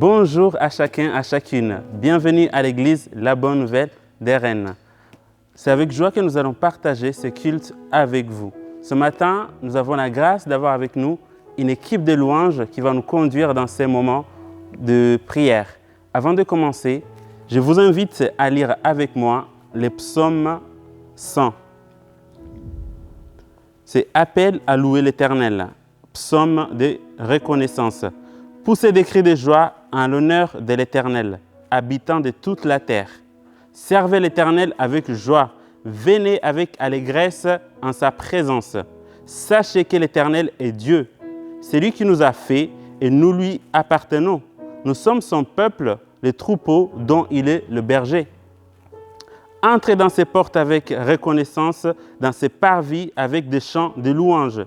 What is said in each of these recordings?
Bonjour à chacun, à chacune. Bienvenue à l'église La Bonne Nouvelle des Rennes. C'est avec joie que nous allons partager ce culte avec vous. Ce matin, nous avons la grâce d'avoir avec nous une équipe de louanges qui va nous conduire dans ces moments de prière. Avant de commencer, je vous invite à lire avec moi les psaumes 100. C'est appel à louer l'Éternel, psaume de reconnaissance. Poussez des cris de joie en l'honneur de l'Éternel, habitant de toute la terre. Servez l'Éternel avec joie, venez avec allégresse en sa présence. Sachez que l'Éternel est Dieu. C'est lui qui nous a fait et nous lui appartenons. Nous sommes son peuple, les troupeaux dont il est le berger. Entrez dans ses portes avec reconnaissance, dans ses parvis avec des chants de louanges.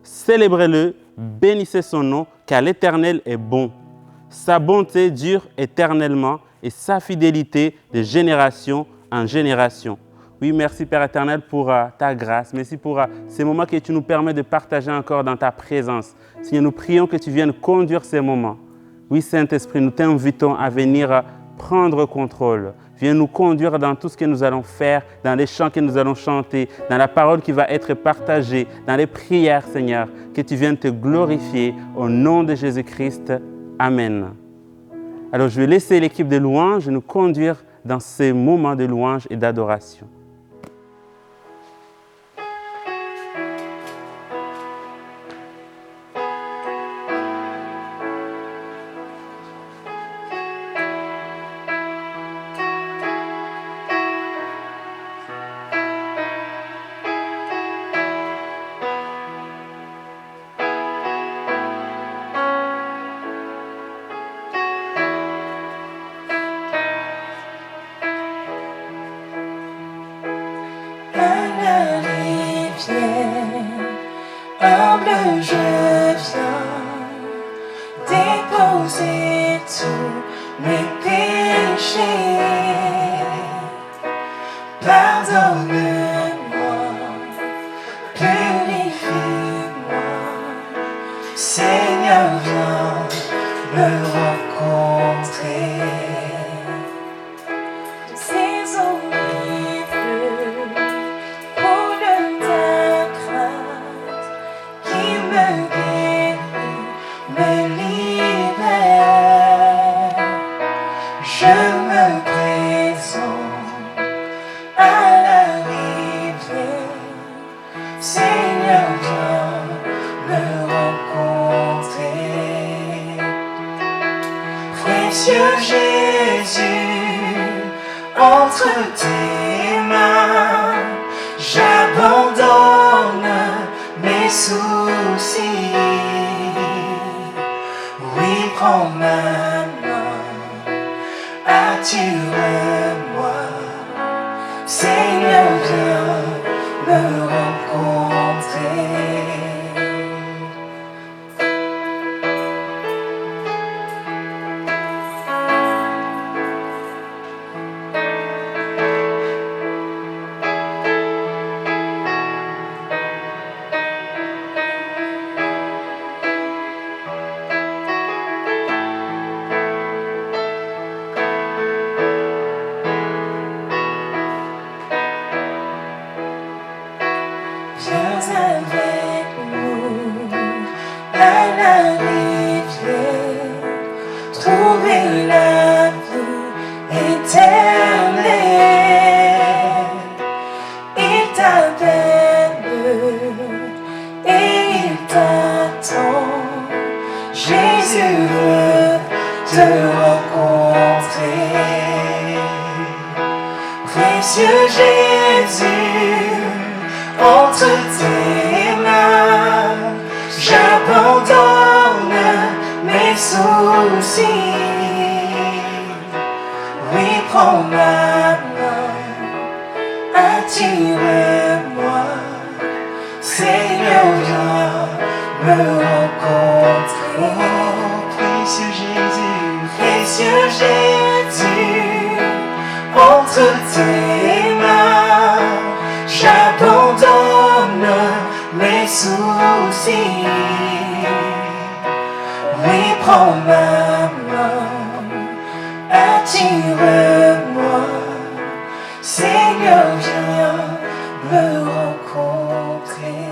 Célébrez-le, bénissez son nom, car l'Éternel est bon. Sa bonté dure éternellement et sa fidélité de génération en génération. Oui, merci Père éternel pour ta grâce. Merci pour ces moments que tu nous permets de partager encore dans ta présence. Seigneur, nous prions que tu viennes conduire ces moments. Oui, Saint-Esprit, nous t'invitons à venir prendre contrôle. Viens nous conduire dans tout ce que nous allons faire, dans les chants que nous allons chanter, dans la parole qui va être partagée, dans les prières, Seigneur, que tu viennes te glorifier au nom de Jésus-Christ. Amen. Alors, je vais laisser l'équipe de louanges nous conduire dans ces moments de louange et d'adoration. Humble, je viens déposer tous mes péchés. Pardonne-moi, purifie-moi. Seigneur, viens me rencontrer. Ces horribles coulent ta grâce qui me guérit, me libère. Je me présente à la rivière. Seigneur, viens me rencontrer. Précieux Jésus, entre tes mains, j'abandonne mes soucis. Oui, prends ma main, attire-moi. Seigneur, viens me rencontrer. Viens avec nous à la rivière, trouver la vie éternelle. Il t'appelle et il t'attend. Jésus veut te rencontrer. Précieux Jésus, entre tes mains, j'abandonne mes soucis. Oui, prends ma main, attire-moi. Seigneur, viens me rencontrer. Oh, précieux Jésus, entre tes mains, j'abandonne mes soucis. Oui, prends ma main, Attire-moi, Seigneur, viens me rencontrer.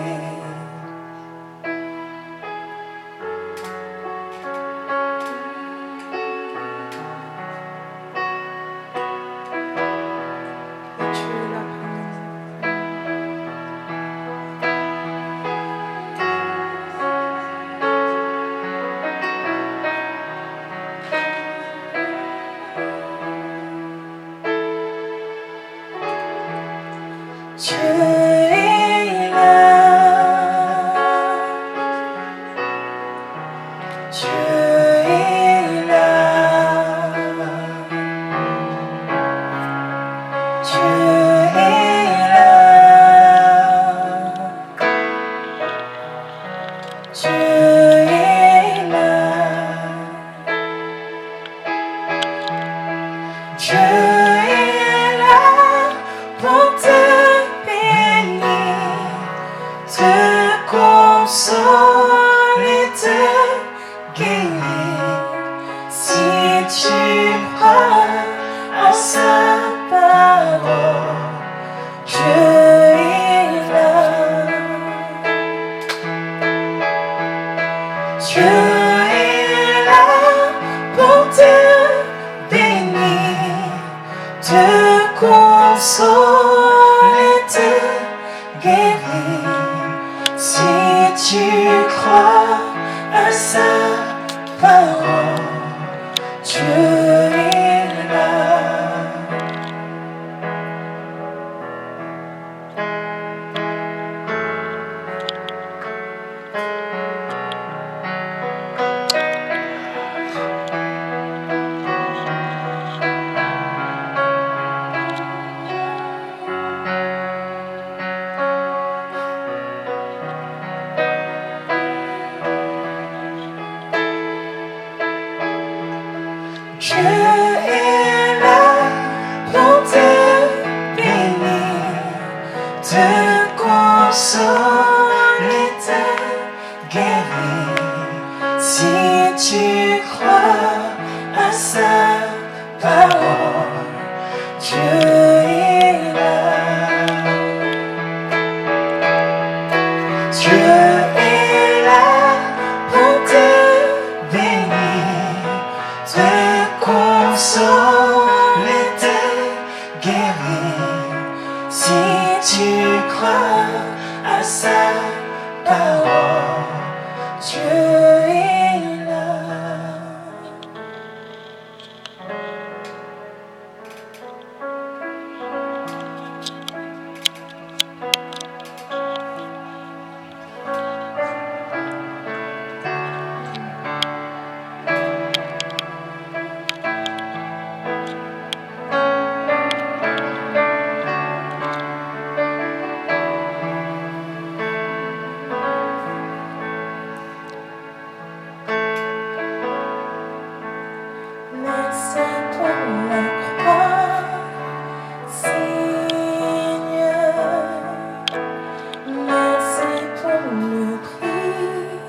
Tu es là pour nous. Dieu est là, Dieu est là, Dieu est là, Dieu est là, Dieu est là pour te te consoler, te guérir. Si tu crois à sa parole, Dieu est là. Dieu est là pour te bénir, te consoler, te guérir. Si tu crois à sa parole, Dieu est là. Dieu est là pour te bénir, te consoler, te guérir. Si tu crois à sa parole, Dieu est là. Dieu est là pour te bénir, te consoler, te guérir. Si tu crois à sa parole, Dieu est là. Merci pour la croix, Seigneur. Merci pour le prix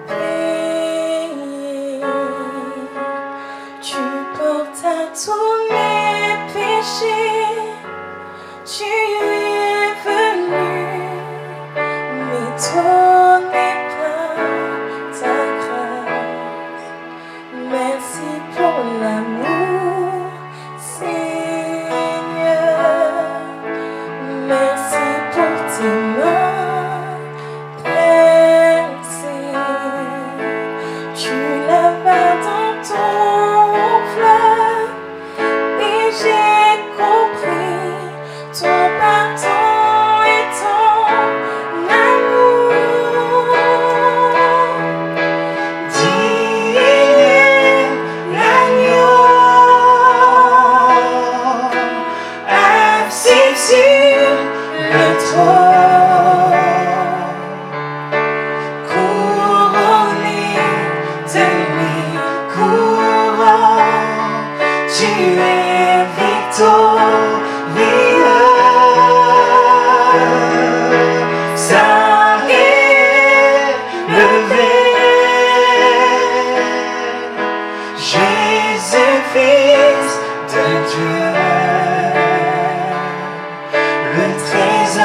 payé. Tu portes à tous mes péchés. Tu es venu m'étonner par ta grâce. Merci pour l'amour, Seigneur. Merci pour tes mains percées. Tu l'avais dans ton fleuve et j'ai compris ton pardon et ton amour.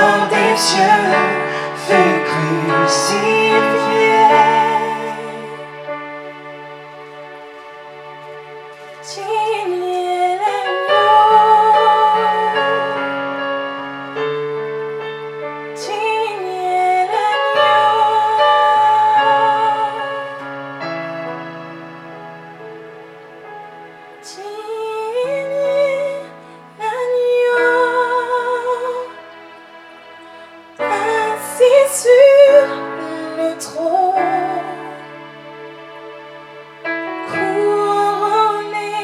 Saint des cieux fut crucifié. Signez l'agneau, signez l'agneau, signez l'agneau, assis sur le trône, couronné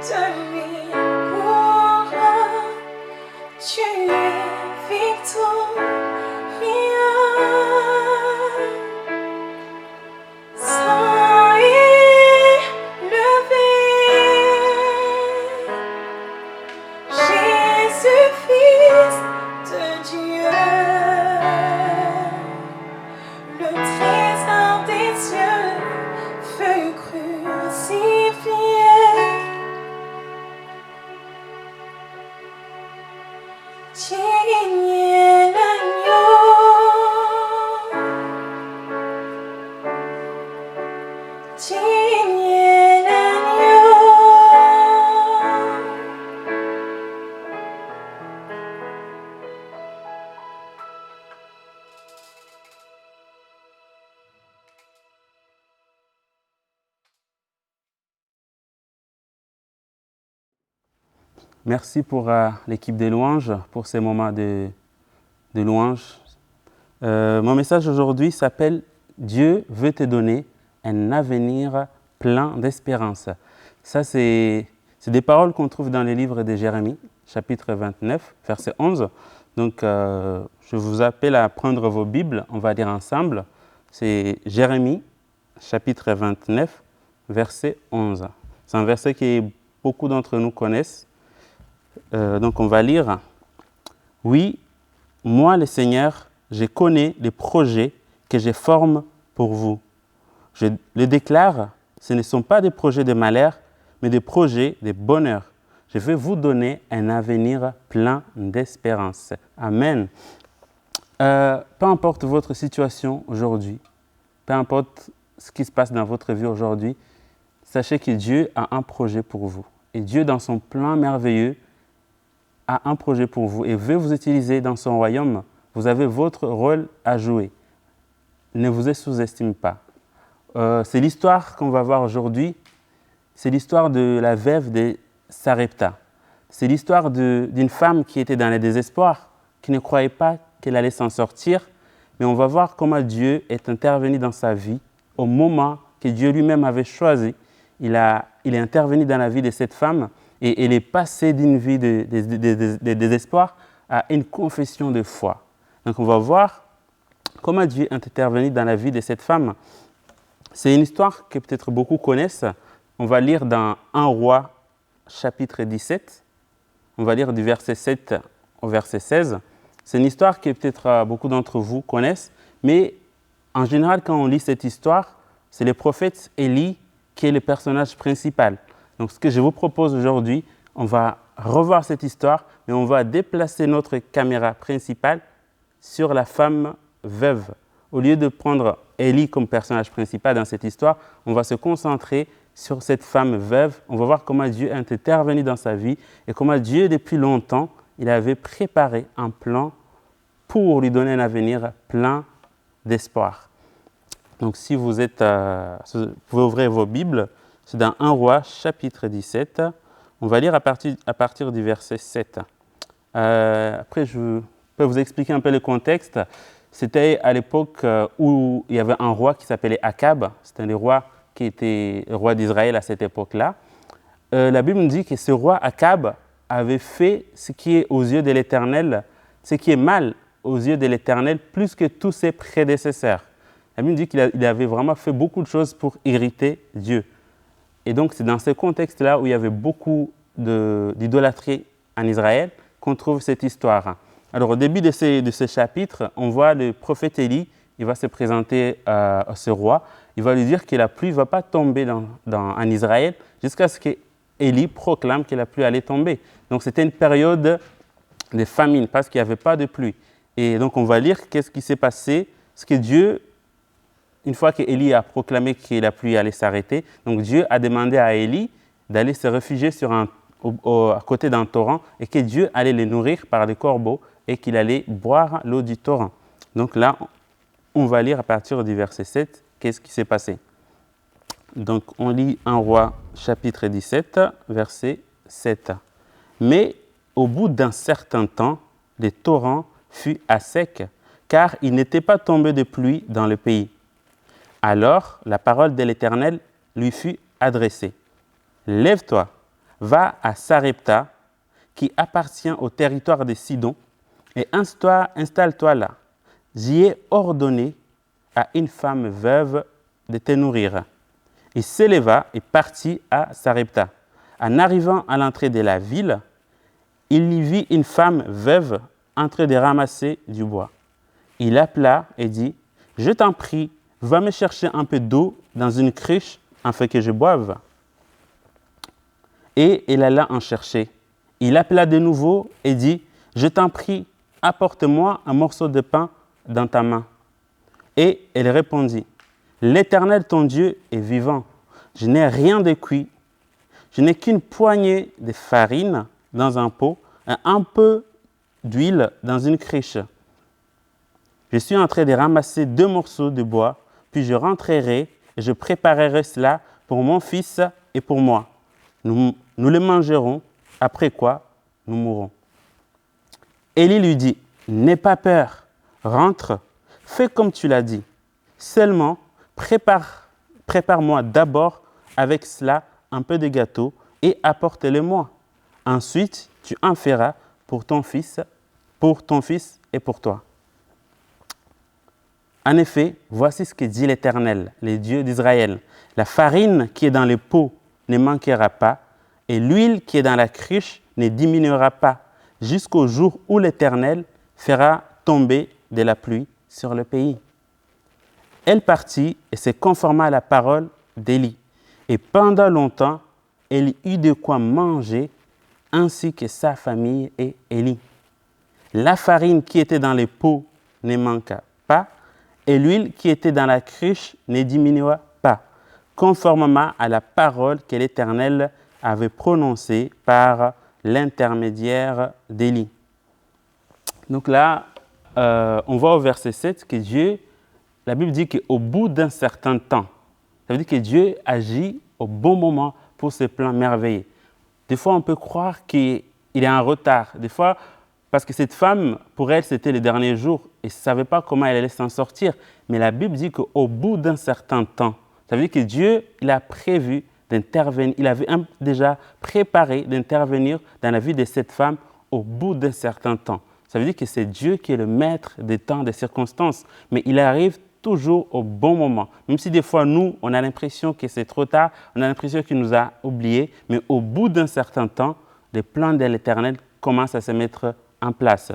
de mille couronnes, tu es victorieux. Saint élevé, Jésus, Fils de Dieu, le trésor des cieux fut crucifié. Signez l'agneau, signez l'agneau. Merci pour l'équipe des louanges, pour ces moments de louange. Mon message aujourd'hui s'appelle « Dieu veut te donner un avenir plein d'espérance ». Ça, c'est des paroles qu'on trouve dans les livres de Jérémie, chapitre 29, verset 11. Donc, je vous appelle à prendre vos Bibles, on va lire ensemble. C'est Jérémie, chapitre 29, verset 11. C'est un verset que beaucoup d'entre nous connaissent. Donc, on va lire. « Oui, moi, le Seigneur, je connais les projets que je forme pour vous. Je les déclare, ce ne sont pas des projets de malheur, mais des projets de bonheur. Je vais vous donner un avenir plein d'espérance. » Amen. Peu importe votre situation aujourd'hui, peu importe ce qui se passe dans votre vie aujourd'hui, sachez que Dieu a un projet pour vous. Et Dieu, dans son plan merveilleux, a un projet pour vous et veut vous utiliser dans son royaume. Vous avez votre rôle à jouer. Ne vous sous-estimez pas. C'est l'histoire qu'on va voir aujourd'hui. C'est l'histoire de la veuve de Sarepta. C'est l'histoire d'une femme qui était dans le désespoir, qui ne croyait pas qu'elle allait s'en sortir. Mais on va voir comment Dieu est intervenu dans sa vie au moment que Dieu lui-même avait choisi. Il est intervenu dans la vie de cette femme et elle est passée d'une vie de désespoir à une confession de foi. Donc on va voir comment Dieu est intervenu dans la vie de cette femme. C'est une histoire que peut-être beaucoup connaissent. On va lire dans 1 Roi, chapitre 17. On va lire du verset 7 au verset 16. C'est une histoire que peut-être beaucoup d'entre vous connaissent, mais en général, quand on lit cette histoire, c'est le prophète Élie qui est le personnage principal. Donc, ce que je vous propose aujourd'hui, on va revoir cette histoire, mais on va déplacer notre caméra principale sur la femme veuve. Au lieu de prendre Élie comme personnage principal dans cette histoire, on va se concentrer sur cette femme veuve. On va voir comment Dieu est intervenu dans sa vie et comment Dieu, depuis longtemps, il avait préparé un plan pour lui donner un avenir plein d'espoir. Donc, si vous pouvez ouvrir vos Bibles, c'est dans 1 Roi, chapitre 17. On va lire à partir du verset 7. Après, je peux vous expliquer un peu le contexte. C'était à l'époque où il y avait un roi qui s'appelait Akab. C'était le roi qui était le roi d'Israël à cette époque-là. La Bible nous dit que ce roi Akab avait fait ce qui est aux yeux de l'Éternel, ce qui est mal aux yeux de l'Éternel, plus que tous ses prédécesseurs. La Bible dit qu'il avait vraiment fait beaucoup de choses pour irriter Dieu. Et donc, c'est dans ce contexte-là où il y avait beaucoup d'idolâtrie en Israël qu'on trouve cette histoire. Alors, au début de ce chapitre, on voit le prophète Élie, il va se présenter à ce roi. Il va lui dire que la pluie ne va pas tomber en Israël jusqu'à ce qu'Élie proclame que la pluie allait tomber. Donc, c'était une période de famine parce qu'il n'y avait pas de pluie. Et donc, on va lire qu'est-ce qui s'est passé. Ce que Dieu, une fois qu'Élie a proclamé que la pluie allait s'arrêter, donc Dieu a demandé à Élie d'aller se réfugier à côté d'un torrent et que Dieu allait les nourrir par des corbeaux et qu'il allait boire l'eau du torrent. Donc là, on va lire à partir du verset 7, qu'est-ce qui s'est passé. Donc, on lit 1 Roi, chapitre 17, verset 7. Mais au bout d'un certain temps, le torrent fut à sec, car il n'était pas tombé de pluie dans le pays. Alors, la parole de l'Éternel lui fut adressée. Lève-toi, va à Sarepta, qui appartient au territoire de Sidon, et installe-toi là. J'y ai ordonné à une femme veuve de te nourrir. Il s'éleva et partit à Sarepta. En arrivant à l'entrée de la ville, il y vit une femme veuve en train de ramasser du bois. Il appela et dit, « Je t'en prie, va me chercher un peu d'eau dans une cruche afin que je boive. » Et elle alla en chercher. Il appela de nouveau et dit, « Je t'en prie, apporte-moi un morceau de pain dans ta main. » Et elle répondit, « L'Éternel ton Dieu est vivant. Je n'ai rien de cuit. Je n'ai qu'une poignée de farine dans un pot et un peu d'huile dans une cruche. Je suis en train de ramasser 2 morceaux de bois, puis je rentrerai et je préparerai cela pour mon fils et pour moi. Nous le mangerons, après quoi nous mourrons. » Élie lui dit, « N'aie pas peur, rentre, fais comme tu l'as dit. Seulement, prépare-moi d'abord avec cela un peu de gâteau et apporte-le-moi. Ensuite, tu en feras pour ton fils et pour toi. » En effet, voici ce que dit l'Éternel, le Dieu d'Israël. La farine qui est dans les pots ne manquera pas, et l'huile qui est dans la cruche ne diminuera pas, jusqu'au jour où l'Éternel fera tomber de la pluie sur le pays. Elle partit et se conforma à la parole d'Élie. Et pendant longtemps, elle eut de quoi manger, ainsi que sa famille et Élie. La farine qui était dans les pots ne manqua pas, et l'huile qui était dans la cruche ne diminua pas, conformément à la parole que l'Éternel avait prononcée par l'intermédiaire d'Élie. Donc là, on voit au verset 7 que Dieu, la Bible dit qu'au bout d'un certain temps, ça veut dire que Dieu agit au bon moment pour ses plans merveilleux. Des fois, on peut croire qu'il est en retard. Des fois, parce que cette femme, pour elle, c'était les derniers jours et elle ne savait pas comment elle allait s'en sortir. Mais la Bible dit qu'au bout d'un certain temps, ça veut dire que Dieu, il a prévu d'intervenir, il avait déjà préparé d'intervenir dans la vie de cette femme au bout d'un certain temps. Ça veut dire que c'est Dieu qui est le maître des temps, des circonstances, mais il arrive toujours au bon moment. Même si des fois, nous, on a l'impression que c'est trop tard, on a l'impression qu'il nous a oubliés, mais au bout d'un certain temps, les plans de l'Éternel commencent à se mettre en place.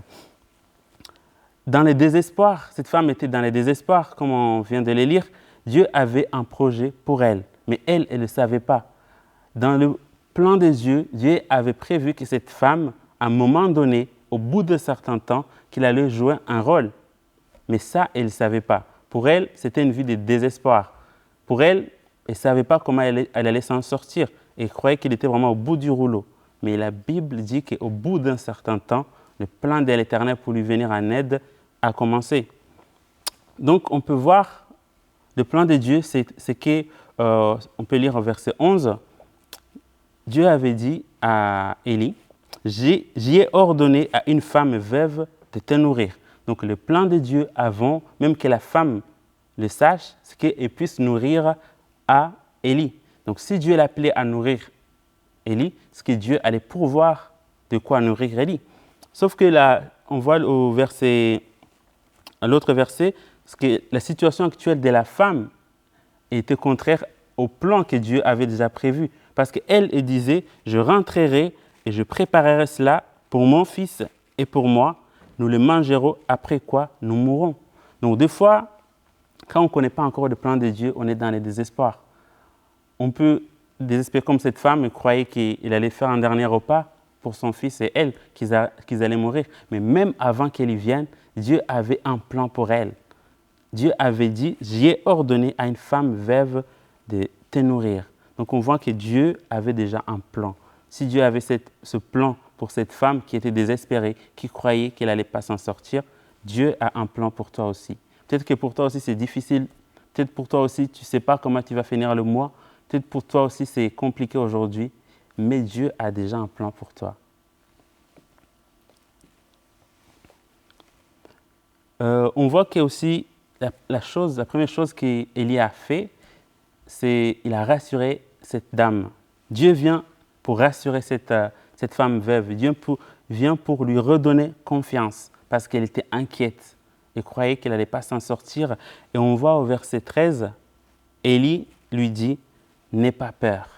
Dans le désespoir, cette femme était dans le désespoir, comme on vient de le lire. Dieu avait un projet pour elle, mais elle ne le savait pas. Dans le plan de Dieu, Dieu avait prévu que cette femme, à un moment donné, au bout d'un certain temps, qu'il allait jouer un rôle. Mais ça, elle ne savait pas. Pour elle, c'était une vie de désespoir. Pour elle, elle ne savait pas comment elle allait s'en sortir. Elle croyait qu'il était vraiment au bout du rouleau. Mais la Bible dit qu'au bout d'un certain temps, le plan de l'Éternel pour lui venir en aide a commencé. Donc, on peut voir le plan de Dieu, c'est que, on peut lire au verset 11, Dieu avait dit à Élie, « J'y ai ordonné à une femme veuve de te nourrir. » Donc, le plan de Dieu avant, même que la femme le sache, c'est qu'elle puisse nourrir à Élie. Donc, si Dieu l'appelait à nourrir Élie, c'est que Dieu allait pourvoir de quoi nourrir Élie. Sauf que là, on voit à l'autre verset, que la situation actuelle de la femme était contraire au plan que Dieu avait déjà prévu. Parce qu'elle disait, je rentrerai et je préparerai cela pour mon fils et pour moi. Nous le mangerons, après quoi nous mourrons. Donc des fois, quand on ne connaît pas encore le plan de Dieu, on est dans le désespoir. On peut désespérer comme cette femme, croyait qu'il allait faire un dernier repas pour son fils et elle, qu'ils allaient mourir. Mais même avant qu'elle y vienne, Dieu avait un plan pour elle. Dieu avait dit, j'ai ordonné à une femme veuve de te nourrir. Donc on voit que Dieu avait déjà un plan. Si Dieu avait ce plan pour cette femme qui était désespérée, qui croyait qu'elle n'allait pas s'en sortir, Dieu a un plan pour toi aussi. Peut-être que pour toi aussi c'est difficile, peut-être pour toi aussi tu ne sais pas comment tu vas finir le mois, peut-être pour toi aussi c'est compliqué aujourd'hui, mais Dieu a déjà un plan pour toi. On voit que aussi la première chose qu'Élie a fait, c'est qu'il a rassuré cette dame. Dieu vient pour rassurer cette femme veuve. Dieu vient pour lui redonner confiance parce qu'elle était inquiète et croyait qu'elle n'allait pas s'en sortir. Et on voit au verset 13, Élie lui dit « N'aie pas peur ».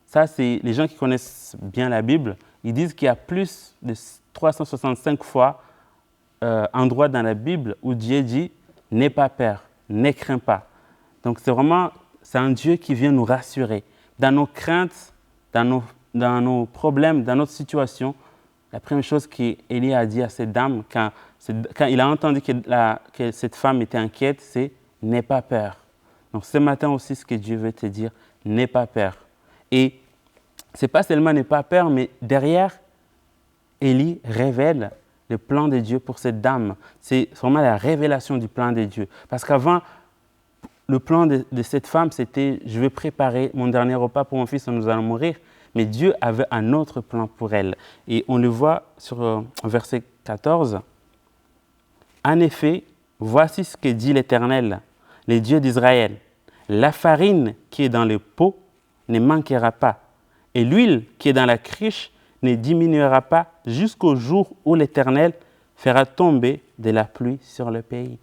Ça, c'est les gens qui connaissent bien la Bible, ils disent qu'il y a plus de 365 fois endroits dans la Bible où Dieu dit « N'aie pas peur, ne crains pas ». Donc c'est un Dieu qui vient nous rassurer. Dans nos craintes, dans nos problèmes, dans notre situation, la première chose qu'Élie a dit à cette dame, quand il a entendu que cette femme était inquiète, c'est « N'aie pas peur ». Donc ce matin aussi, ce que Dieu veut te dire, n'aie pas peur. Et ce n'est pas seulement n'aie pas peur, mais derrière, Élie révèle le plan de Dieu pour cette dame. C'est vraiment la révélation du plan de Dieu. Parce qu'avant, le plan de cette femme, c'était « je vais préparer mon dernier repas pour mon fils, nous allons mourir ». Mais Dieu avait un autre plan pour elle. Et on le voit sur verset 14. « En effet, voici ce que dit l'Éternel, le Dieu d'Israël. La farine qui est dans le pot ne manquera pas, et l'huile qui est dans la cruche ne diminuera pas jusqu'au jour où l'Éternel fera tomber de la pluie sur le pays. »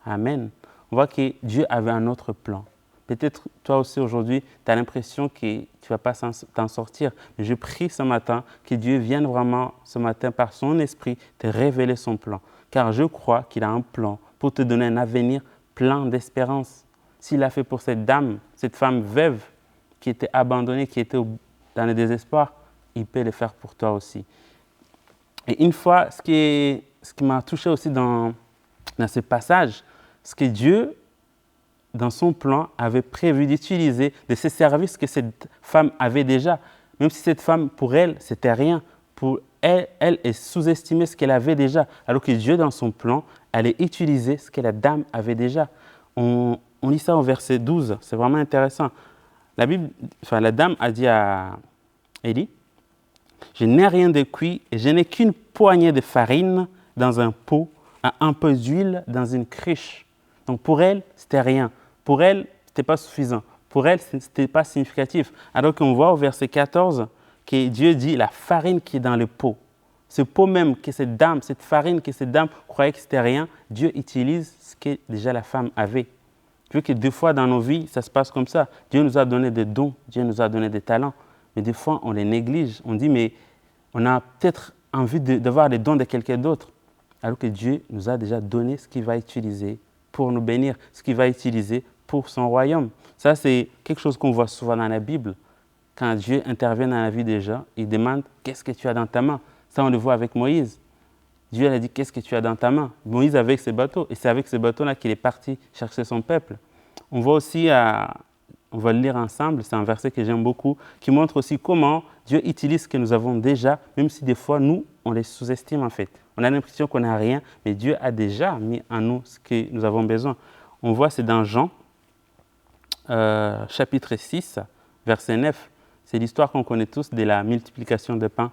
Amen. On voit que Dieu avait un autre plan. Peut-être toi aussi aujourd'hui, tu as l'impression que tu ne vas pas t'en sortir. Mais je prie ce matin que Dieu vienne vraiment ce matin par son esprit te révéler son plan. Car je crois qu'il a un plan pour te donner un avenir plein d'espérance. S'il l'a fait pour cette dame, cette femme veuve qui était abandonnée, qui était dans le désespoir, il peut le faire pour toi aussi. Et une fois, ce qui m'a touché aussi dans ce passage, c'est que Dieu, dans son plan, avait prévu d'utiliser de ces services que cette femme avait déjà. Même si cette femme, pour elle, c'était rien. Pour elle, elle sous-estimait ce qu'elle avait déjà. Alors que Dieu, dans son plan, allait utiliser ce que la dame avait déjà. On lit ça au verset 12. C'est vraiment intéressant. La dame a dit à Élie, « Je n'ai rien de cuit et je n'ai qu'une poignée de farine dans un pot, un peu d'huile dans une cruche. » Donc pour elle, c'était rien. Pour elle, ce n'était pas suffisant. Pour elle, ce n'était pas significatif. Alors qu'on voit au verset 14 que Dieu dit la farine qui est dans le pot. Ce pot même que cette dame, cette farine que cette dame croyait que c'était rien, Dieu utilise ce que déjà la femme avait. Tu vois que des fois dans nos vies, ça se passe comme ça. Dieu nous a donné des dons, Dieu nous a donné des talents. Mais des fois, on les néglige. On dit, mais on a peut-être envie d'avoir les dons de quelqu'un d'autre. Alors que Dieu nous a déjà donné ce qu'il va utiliser pour nous bénir, ce qu'il va utiliser pour son royaume. Ça, c'est quelque chose qu'on voit souvent dans la Bible. Quand Dieu intervient dans la vie des gens, il demande « Qu'est-ce que tu as dans ta main ?» Ça, on le voit avec Moïse. Dieu a dit « Qu'est-ce que tu as dans ta main ?» Moïse avait ses bateaux, et c'est avec ces bateaux-là qu'il est parti chercher son peuple. On voit aussi, on va le lire ensemble, c'est un verset que j'aime beaucoup, qui montre aussi comment Dieu utilise ce que nous avons déjà, même si des fois, nous, on les sous-estime en fait. On a l'impression qu'on n'a rien, mais Dieu a déjà mis en nous ce que nous avons besoin. On voit, c'est dans Jean, chapitre 6, verset 9. C'est l'histoire qu'on connaît tous de la multiplication de pain.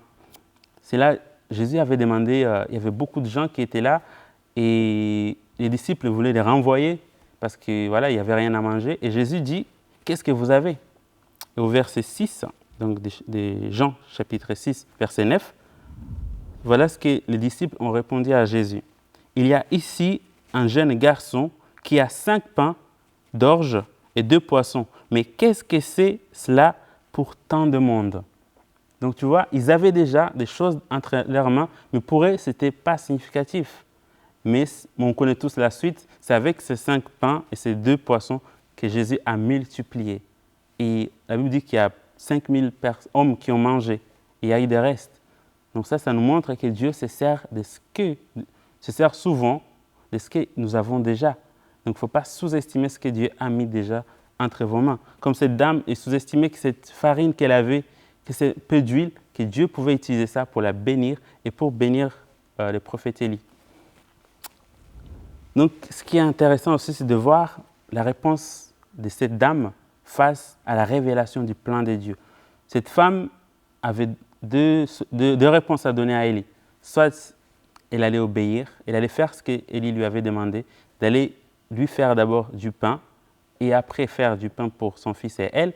C'est là, Jésus avait demandé, il y avait beaucoup de gens qui étaient là, et les disciples voulaient les renvoyer parce que voilà, il n'y avait rien à manger. Et Jésus dit, qu'est-ce que vous avez? Et au verset 6, donc de Jean, chapitre 6, verset 9, voilà ce que les disciples ont répondu à Jésus. Il y a ici un jeune garçon qui a 5 pains d'orge et 2 poissons. Mais qu'est-ce que c'est cela pour tant de monde? Donc tu vois, ils avaient déjà des choses entre leurs mains, mais pour eux, ce n'était pas significatif. Mais on connaît tous la suite, c'est avec ces 5 pains et ces 2 poissons que Jésus a multiplié. Et la Bible dit qu'il y a 5000 hommes qui ont mangé, et il y a eu des restes. Donc ça nous montre que Dieu se sert de se sert souvent de ce que nous avons déjà. Donc, il ne faut pas sous-estimer ce que Dieu a mis déjà entre vos mains. Comme cette dame est sous-estimée que cette farine qu'elle avait, que c'est peu d'huile, que Dieu pouvait utiliser ça pour la bénir et pour bénir le prophète Élie. Donc, ce qui est intéressant aussi, c'est de voir la réponse de cette dame face à la révélation du plan de Dieu. Cette femme avait deux réponses à donner à Élie. Soit elle allait obéir, elle allait faire ce qu'Élie lui avait demandé, d'aller lui faire d'abord du pain et après faire du pain pour son fils et elle,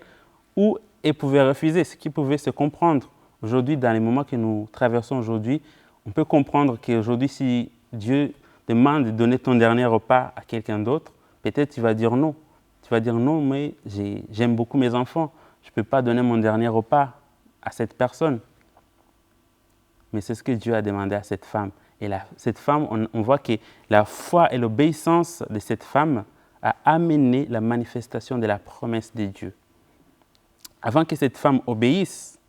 ou elle pouvait refuser, ce qui pouvait se comprendre. Aujourd'hui, dans les moments que nous traversons aujourd'hui, on peut comprendre qu'aujourd'hui, si Dieu demande de donner ton dernier repas à quelqu'un d'autre, peut-être tu vas dire non. Tu vas dire non, mais j'aime beaucoup mes enfants, je ne peux pas donner mon dernier repas à cette personne. Mais c'est ce que Dieu a demandé à cette femme. Et cette femme, on voit que la foi et l'obéissance de cette femme a amené la manifestation de la promesse de Dieu. Avant que cette femme obéisse,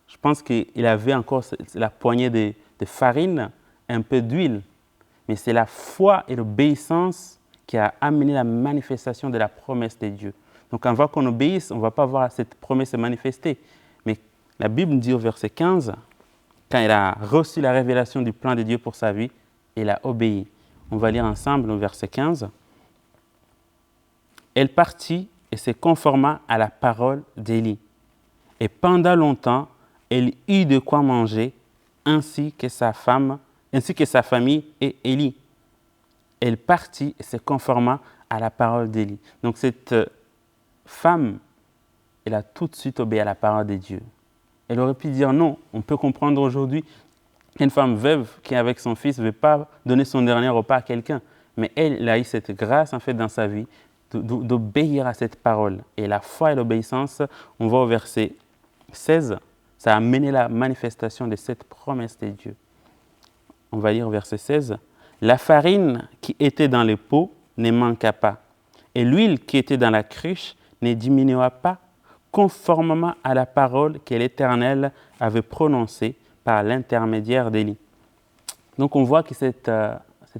je pense qu'il avait encore la poignée de farine, un peu d'huile. Mais c'est la foi et l'obéissance qui a amené la manifestation de la promesse de Dieu. Donc avant qu'on obéisse, on ne va pas voir cette promesse se manifester. Mais la Bible dit au verset 15, quand elle a reçu la révélation du plan de Dieu pour sa vie, elle a obéi. On va lire ensemble au verset 15. Elle partit et se conforma à la parole d'Élie. Et pendant longtemps, elle eut de quoi manger, ainsi que sa famille et Élie. Elle partit et se conforma à la parole d'Élie. Donc cette femme, elle a tout de suite obéi à la parole de Dieu. Elle aurait pu dire non. On peut comprendre aujourd'hui qu'une femme veuve qui est avec son fils ne veut pas donner son dernier repas à quelqu'un. Mais elle a eu cette grâce en fait dans sa vie d'obéir à cette parole. Et la foi et l'obéissance, on va au verset 16, ça a mené la manifestation de cette promesse de Dieu. On va lire verset 16. La farine qui était dans les pots ne manqua pas, et l'huile qui était dans la cruche ne diminua pas, conformément à la parole que l'Éternel avait prononcée par l'intermédiaire d'Élie. Donc on voit que cette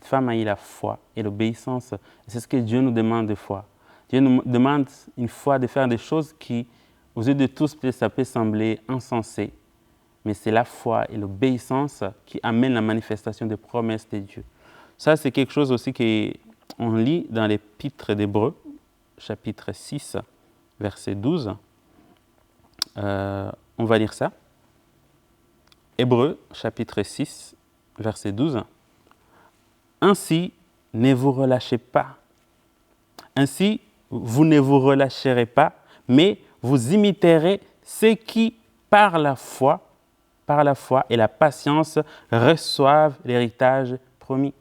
femme a eu la foi et l'obéissance. C'est ce que Dieu nous demande des fois. Dieu nous demande une fois de faire des choses qui, aux yeux de tous, peut-être ça peut sembler insensé, mais c'est la foi et l'obéissance qui amènent la manifestation des promesses de Dieu. Ça, c'est quelque chose aussi qu'on lit dans l'Épître d'Hébreux, chapitre 6, verset 12. On va lire ça. Hébreux, chapitre 6, verset 12. Ainsi, ne vous relâchez pas. Ainsi, vous ne vous relâcherez pas, mais vous imiterez ceux qui, par la foi et la patience, reçoivent l'héritage promis.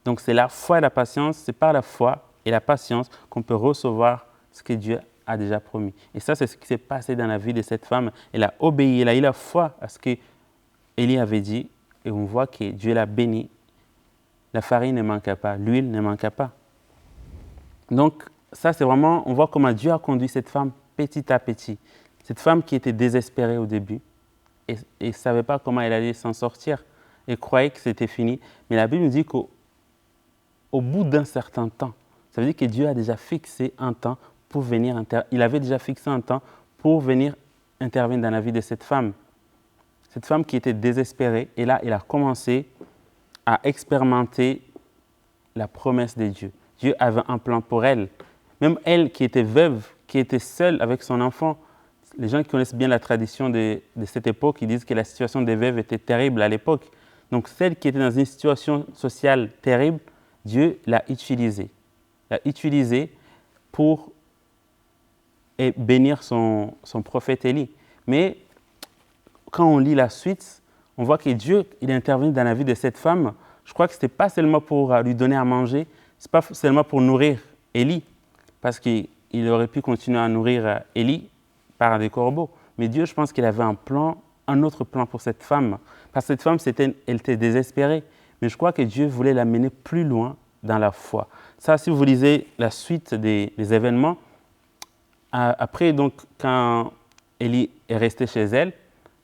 Donc, c'est la foi et la patience, c'est par la foi et la patience qu'on peut recevoir ce que Dieu a déjà promis. Et ça, c'est ce qui s'est passé dans la vie de cette femme. Elle a obéi, elle a eu la foi à ce que Élie avait dit, et on voit que Dieu l'a béni. La farine ne manqua pas, l'huile ne manqua pas. Donc, ça, c'est vraiment, on voit comment Dieu a conduit cette femme petit à petit. Cette femme qui était désespérée au début et ne savait pas comment elle allait s'en sortir. Elle croyait que c'était fini. Mais la Bible nous dit qu'au bout d'un certain temps, ça veut dire que Dieu a déjà fixé un temps pour venir il avait déjà fixé un temps pour venir intervenir dans la vie de cette femme. Cette femme qui était désespérée, et là, elle a commencé à expérimenter la promesse de Dieu. Dieu avait un plan pour elle. Même elle qui était veuve, qui était seule avec son enfant, les gens qui connaissent bien la tradition de cette époque, ils disent que la situation des veuves était terrible à l'époque. Donc celle qui était dans une situation sociale terrible, Dieu l'a utilisée. L'a utilisée pour bénir son prophète Élie. Mais quand on lit la suite, on voit que Dieu, il est intervenu dans la vie de cette femme. Je crois que ce n'était pas seulement pour lui donner à manger, ce n'est pas seulement pour nourrir Élie, parce qu'il aurait pu continuer à nourrir Élie par des corbeaux. Mais Dieu, je pense qu'il avait un autre plan pour cette femme. Parce que cette femme, elle était désespérée. Mais je crois que Dieu voulait la mener plus loin dans la foi. Ça, si vous lisez la suite des événements, après, donc, quand Élie est restée chez elle,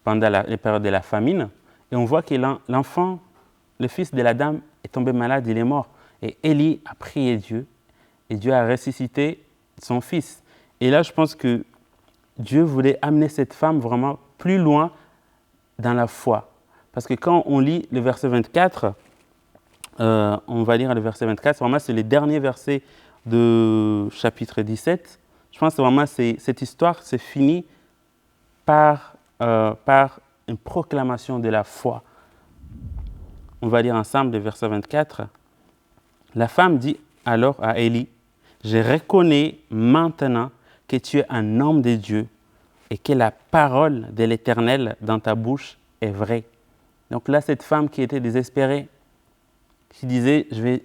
pendant les périodes de la famine, et on voit que l'enfant, le fils de la dame, est tombé malade, il est mort. Et Élie a prié Dieu et Dieu a ressuscité son fils. Et là, je pense que Dieu voulait amener cette femme vraiment plus loin dans la foi. Parce que quand on lit le verset 24, on va lire le verset 24, vraiment c'est les derniers versets de chapitre 17. Je pense que vraiment cette histoire se finit par une proclamation de la foi. On va lire ensemble le verset 24. La femme dit alors à Élie, « Je reconnais maintenant que tu es un homme de Dieu et que la parole de l'Éternel dans ta bouche est vraie. » Donc là, cette femme qui était désespérée, qui disait, « Je vais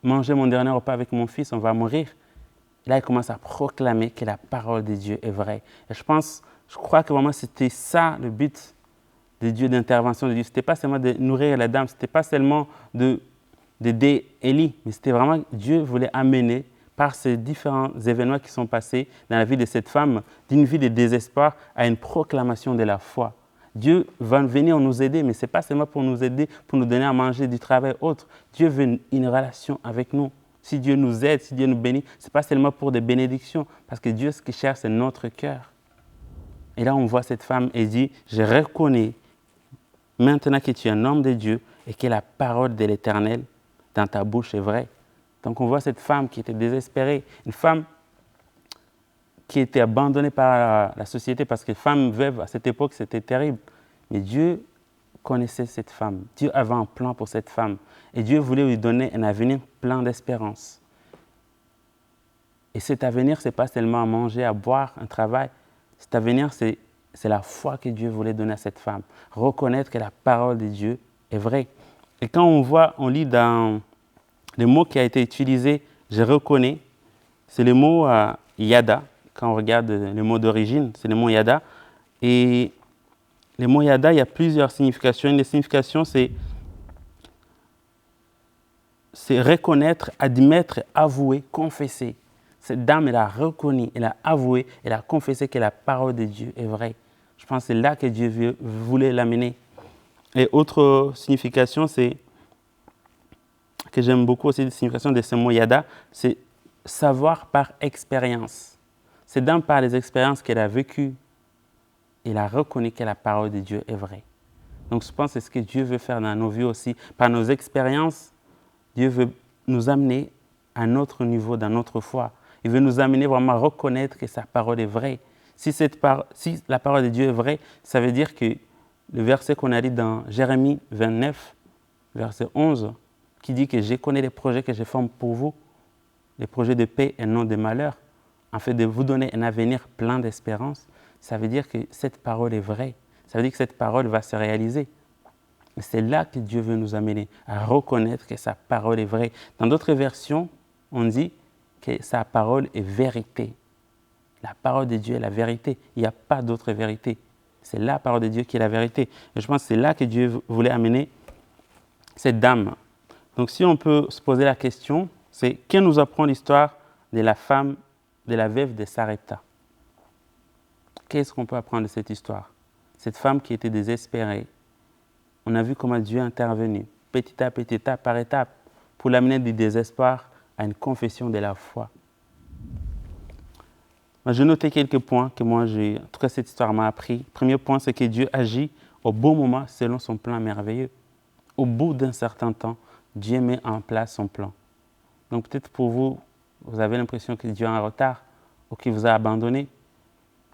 manger mon dernier repas avec mon fils, on va mourir. » Là, elle commence à proclamer que la parole de Dieu est vraie. Et je crois que vraiment c'était ça le but de Dieu, d'intervention de Dieu. Ce n'était pas seulement de nourrir la dame, ce n'était pas seulement d'aider Élie, mais c'était vraiment Dieu voulait amener par ces différents événements qui sont passés dans la vie de cette femme, d'une vie de désespoir à une proclamation de la foi. Dieu va venir nous aider, mais ce n'est pas seulement pour nous aider, pour nous donner à manger, du travail autre. Dieu veut une relation avec nous. Si Dieu nous aide, si Dieu nous bénit, ce n'est pas seulement pour des bénédictions, parce que Dieu, ce qu'il cherche, c'est notre cœur. Et là, on voit cette femme et dit, « Je reconnais maintenant que tu es un homme de Dieu et que la parole de l'Éternel dans ta bouche est vraie. » Donc on voit cette femme qui était désespérée, une femme qui était abandonnée par la société, parce que femme veuve à cette époque, c'était terrible. Mais Dieu connaissait cette femme, Dieu avait un plan pour cette femme et Dieu voulait lui donner un avenir plein d'espérance. Et cet avenir, ce n'est pas seulement à manger, à boire, un travail. Cet avenir, c'est la foi que Dieu voulait donner à cette femme. Reconnaître que la parole de Dieu est vraie. Et quand on lit dans le mot qui a été utilisé, je reconnais, c'est le mot yada. Quand on regarde le mot d'origine, c'est le mot yada. Et le mot yada, il y a plusieurs significations. Une des significations, c'est reconnaître, admettre, avouer, confesser. Cette dame, elle a reconnu, elle a avoué, elle a confessé que la parole de Dieu est vraie. Je pense que c'est là que Dieu voulait l'amener. Et autre signification, c'est que j'aime beaucoup aussi, la signification de ce mot yada, c'est savoir par expérience. Cette dame, par les expériences qu'elle a vécues, elle a reconnu que la parole de Dieu est vraie. Donc je pense que c'est ce que Dieu veut faire dans nos vies aussi. Par nos expériences, Dieu veut nous amener à un autre niveau dans notre foi. Il veut nous amener vraiment à reconnaître que sa parole est vraie. Si la parole de Dieu est vraie, ça veut dire que le verset qu'on a lu dans Jérémie 29, verset 11, qui dit que je connais les projets que je forme pour vous, les projets de paix et non de malheur, en fait de vous donner un avenir plein d'espérance, ça veut dire que cette parole est vraie. Ça veut dire que cette parole va se réaliser. Et c'est là que Dieu veut nous amener, à reconnaître que sa parole est vraie. Dans d'autres versions, on dit que sa parole est vérité. La parole de Dieu est la vérité. Il n'y a pas d'autre vérité. C'est la parole de Dieu qui est la vérité. Et je pense que c'est là que Dieu voulait amener cette dame. Donc si on peut se poser la question, c'est que nous apprend l'histoire de la femme, de la veuve de Sarepta? Qu'est-ce qu'on peut apprendre de cette histoire? Cette femme qui était désespérée, on a vu comment Dieu est intervenu, petit à petit, étape par étape, pour l'amener du désespoir à une confession de la foi. Je notais quelques points que en tout cas cette histoire m'a appris. Premier point, c'est que Dieu agit au bon moment selon son plan merveilleux. Au bout d'un certain temps, Dieu met en place son plan. Donc peut-être pour vous, vous avez l'impression que Dieu est en retard ou qu'il vous a abandonné.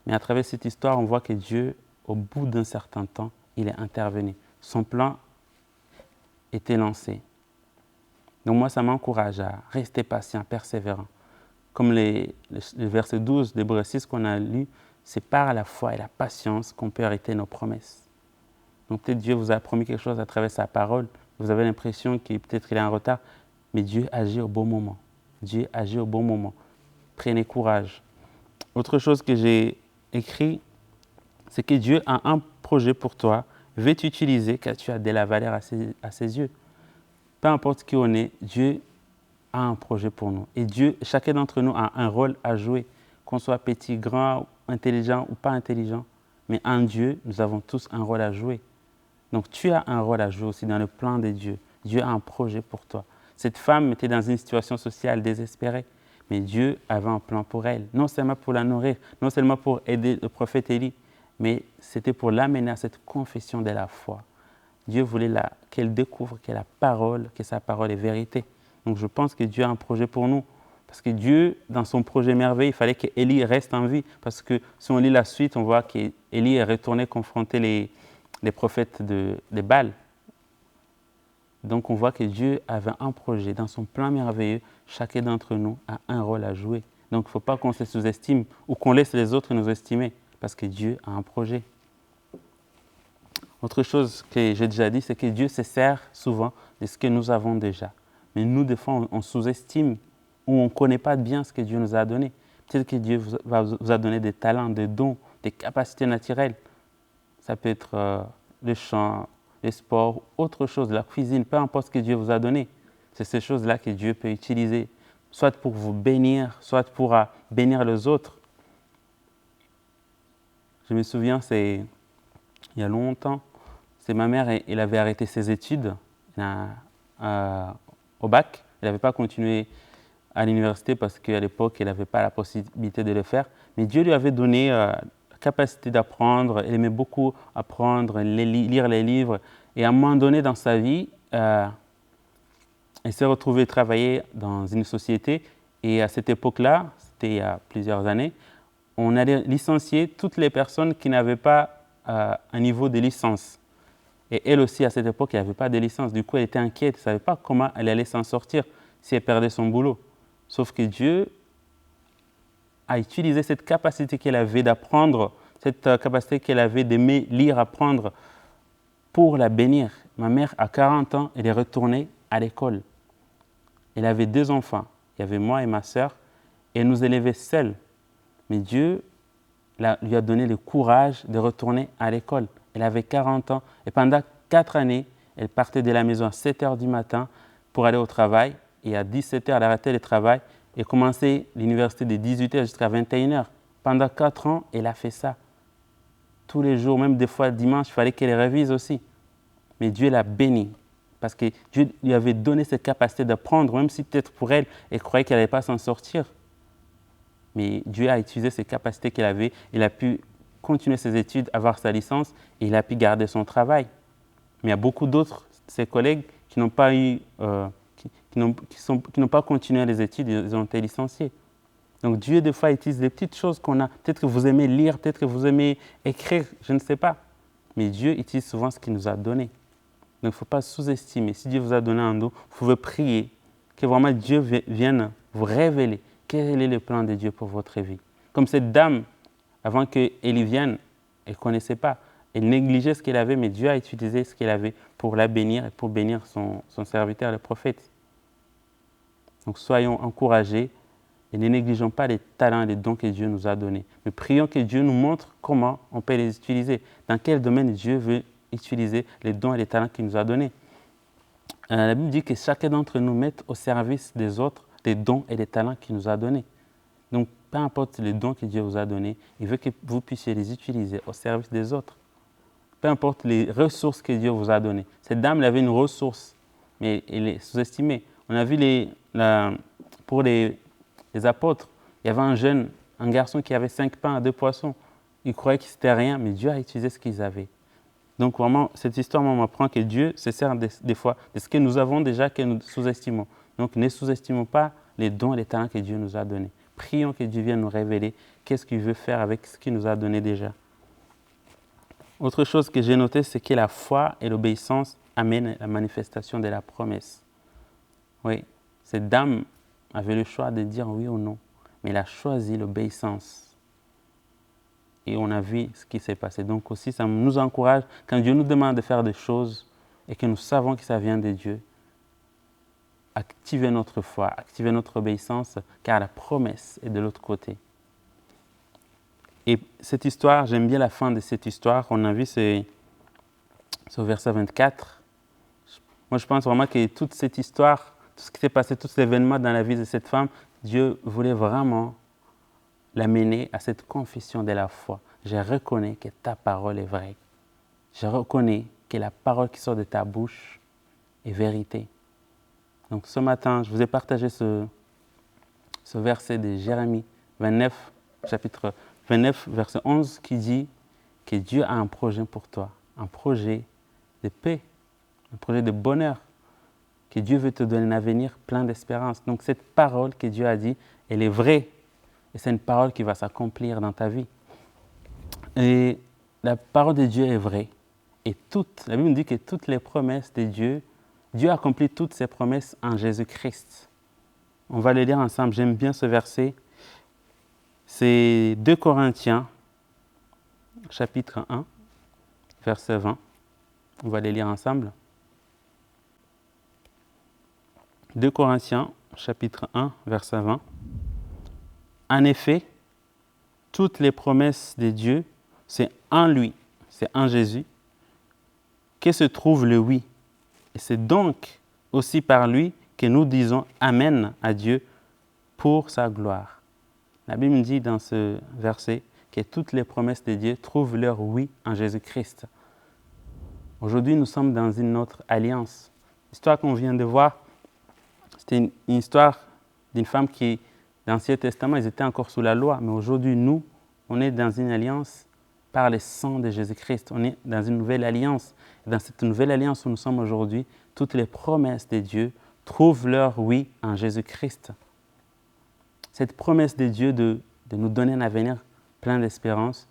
Mais à travers cette histoire, on voit que Dieu, au bout d'un certain temps, il est intervenu. Son plan était lancé. Donc moi, ça m'encourage à rester patient, persévérant. Comme le verset 12 d'Hébreux 6 qu'on a lu, c'est par la foi et la patience qu'on peut arrêter nos promesses. Donc peut-être Dieu vous a promis quelque chose à travers sa parole. Vous avez l'impression qu'il peut-être qu'il est en retard, mais Dieu agit au bon moment. Dieu agit au bon moment. Prenez courage. Autre chose que j'ai écrit, c'est que Dieu a un projet pour toi, veut t'utiliser car tu as de la valeur à ses yeux. Peu importe qui on est, Dieu a un projet pour nous. Et Dieu, chacun d'entre nous a un rôle à jouer, qu'on soit petit, grand, intelligent ou pas intelligent. Mais en Dieu, nous avons tous un rôle à jouer. Donc tu as un rôle à jouer aussi dans le plan de Dieu. Dieu a un projet pour toi. Cette femme était dans une situation sociale désespérée, mais Dieu avait un plan pour elle. Non seulement pour la nourrir, non seulement pour aider le prophète Élie, mais c'était pour l'amener à cette confession de la foi. Dieu voulait qu'elle découvre que sa parole est vérité. Donc je pense que Dieu a un projet pour nous. Parce que Dieu, dans son projet merveilleux, il fallait qu'Élie reste en vie. Parce que si on lit la suite, on voit qu'Élie est retourné confronter les prophètes de Baal. Donc on voit que Dieu avait un projet. Dans son plan merveilleux, chacun d'entre nous a un rôle à jouer. Donc il ne faut pas qu'on se sous-estime ou qu'on laisse les autres nous estimer. Parce que Dieu a un projet. Autre chose que j'ai déjà dit, c'est que Dieu se sert souvent de ce que nous avons déjà. Mais nous, des fois, on sous-estime ou on ne connaît pas bien ce que Dieu nous a donné. Peut-être que Dieu vous a donné des talents, des dons, des capacités naturelles. Ça peut être le chant, le sport, autre chose, la cuisine, peu importe ce que Dieu vous a donné. C'est ces choses-là que Dieu peut utiliser, soit pour vous bénir, soit pour bénir les autres. Je me souviens, il y a longtemps, c'est ma mère, elle avait arrêté ses études au bac. Elle n'avait pas continué à l'université parce qu'à l'époque, elle n'avait pas la possibilité de le faire. Mais Dieu lui avait donné la capacité d'apprendre. Elle aimait beaucoup apprendre, lire les livres. Et à un moment donné dans sa vie, elle s'est retrouvée travailler dans une société. Et à cette époque-là, c'était il y a plusieurs années, on allait licencier toutes les personnes qui n'avaient pas un niveau de licence. Et elle aussi, à cette époque, elle n'avait pas de licence. Du coup, elle était inquiète. Elle ne savait pas comment elle allait s'en sortir si elle perdait son boulot. Sauf que Dieu a utilisé cette capacité qu'elle avait d'apprendre, cette capacité qu'elle avait d'aimer lire, apprendre, pour la bénir. Ma mère, à 40 ans, elle est retournée à l'école. Elle avait 2 enfants. Il y avait moi et ma sœur. Et elle nous élevait seuls. Mais Dieu lui a donné le courage de retourner à l'école. Elle avait 40 ans et pendant 4 années, elle partait de la maison à 7 h du matin pour aller au travail. Et à 17 h, elle arrêtait le travail et commençait l'université de 18 h jusqu'à 21 h. Pendant 4 ans, elle a fait ça. Tous les jours, même des fois le dimanche, il fallait qu'elle révise aussi. Mais Dieu l'a bénie parce que Dieu lui avait donné cette capacité d'apprendre, même si peut-être pour elle, elle croyait qu'elle n'allait pas s'en sortir. Mais Dieu a utilisé ces capacités qu'elle avait. Il a pu continuer ses études, avoir sa licence et il a pu garder son travail. Mais il y a beaucoup d'autres de ses collègues qui n'ont pas qui n'ont pas continué les études, ils ont été licenciés. Donc Dieu, des fois, utilise les petites choses qu'on a. Peut-être que vous aimez lire, peut-être que vous aimez écrire, je ne sais pas. Mais Dieu utilise souvent ce qu'il nous a donné. Donc il ne faut pas sous-estimer. Si Dieu vous a donné un don, vous pouvez prier que vraiment Dieu vienne vous révéler quel est le plan de Dieu pour votre vie. Comme cette dame, avant qu'Élie vienne, elle ne connaissait pas. Elle négligeait ce qu'elle avait, mais Dieu a utilisé ce qu'elle avait pour la bénir et pour bénir son serviteur, le prophète. Donc soyons encouragés et ne négligeons pas les talents et les dons que Dieu nous a donnés. Mais prions que Dieu nous montre comment on peut les utiliser, dans quel domaine Dieu veut utiliser les dons et les talents qu'il nous a donnés. La Bible dit que chacun d'entre nous mette au service des autres des dons et des talents qu'il nous a donnés. Donc, peu importe les dons que Dieu vous a donnés, il veut que vous puissiez les utiliser au service des autres. Peu importe les ressources que Dieu vous a données. Cette dame, elle avait une ressource, mais elle est sous-estimée. On a vu pour les apôtres, il y avait un garçon qui avait 5 pains et 2 poissons. Il croyait que c'était rien, mais Dieu a utilisé ce qu'ils avaient. Donc vraiment, cette histoire m'apprend que Dieu se sert des fois de ce que nous avons déjà, que nous sous-estimons. Donc ne sous-estimons pas les dons et les talents que Dieu nous a donnés. Prions que Dieu vienne nous révéler qu'est-ce qu'il veut faire avec ce qu'il nous a donné déjà. Autre chose que j'ai noté, c'est que la foi et l'obéissance amènent la manifestation de la promesse. Oui, cette dame avait le choix de dire oui ou non, mais elle a choisi l'obéissance. Et on a vu ce qui s'est passé. Donc aussi, ça nous encourage, quand Dieu nous demande de faire des choses et que nous savons que ça vient de Dieu, activer notre foi, activer notre obéissance, car la promesse est de l'autre côté. Et cette histoire, j'aime bien la fin de cette histoire. On a vu, c'est au verset 24. Moi, je pense vraiment que toute cette histoire, tout ce qui s'est passé, tous ces événements dans la vie de cette femme, Dieu voulait vraiment l'amener à cette confession de la foi. Je reconnais que ta parole est vraie. Je reconnais que la parole qui sort de ta bouche et vérité. Donc ce matin, je vous ai partagé ce verset de Jérémie 29, chapitre 29, verset 11, qui dit que Dieu a un projet pour toi, un projet de paix, un projet de bonheur, que Dieu veut te donner un avenir plein d'espérance. Donc cette parole que Dieu a dit, elle est vraie et c'est une parole qui va s'accomplir dans ta vie. Et la parole de Dieu est vraie. Et la Bible dit que toutes les promesses de Dieu, Dieu accomplit toutes ses promesses en Jésus-Christ. On va les lire ensemble. J'aime bien ce verset. C'est 2 Corinthiens, chapitre 1, verset 20. On va les lire ensemble. 2 Corinthiens, chapitre 1, verset 20. En effet, toutes les promesses de Dieu, c'est en lui, c'est en Jésus, que se trouve le oui. Et c'est donc aussi par lui que nous disons Amen à Dieu pour sa gloire. La Bible dit dans ce verset que toutes les promesses de Dieu trouvent leur oui en Jésus-Christ. Aujourd'hui, nous sommes dans une autre alliance. L'histoire qu'on vient de voir, c'était une histoire d'une femme qui, dans l'Ancien Testament, ils étaient encore sous la loi. Mais aujourd'hui, nous, on est dans une alliance par le sang de Jésus-Christ. On est dans une nouvelle alliance. Et dans cette nouvelle alliance où nous sommes aujourd'hui, toutes les promesses de Dieu trouvent leur oui en Jésus-Christ. Cette promesse de Dieu de nous donner un avenir plein d'espérance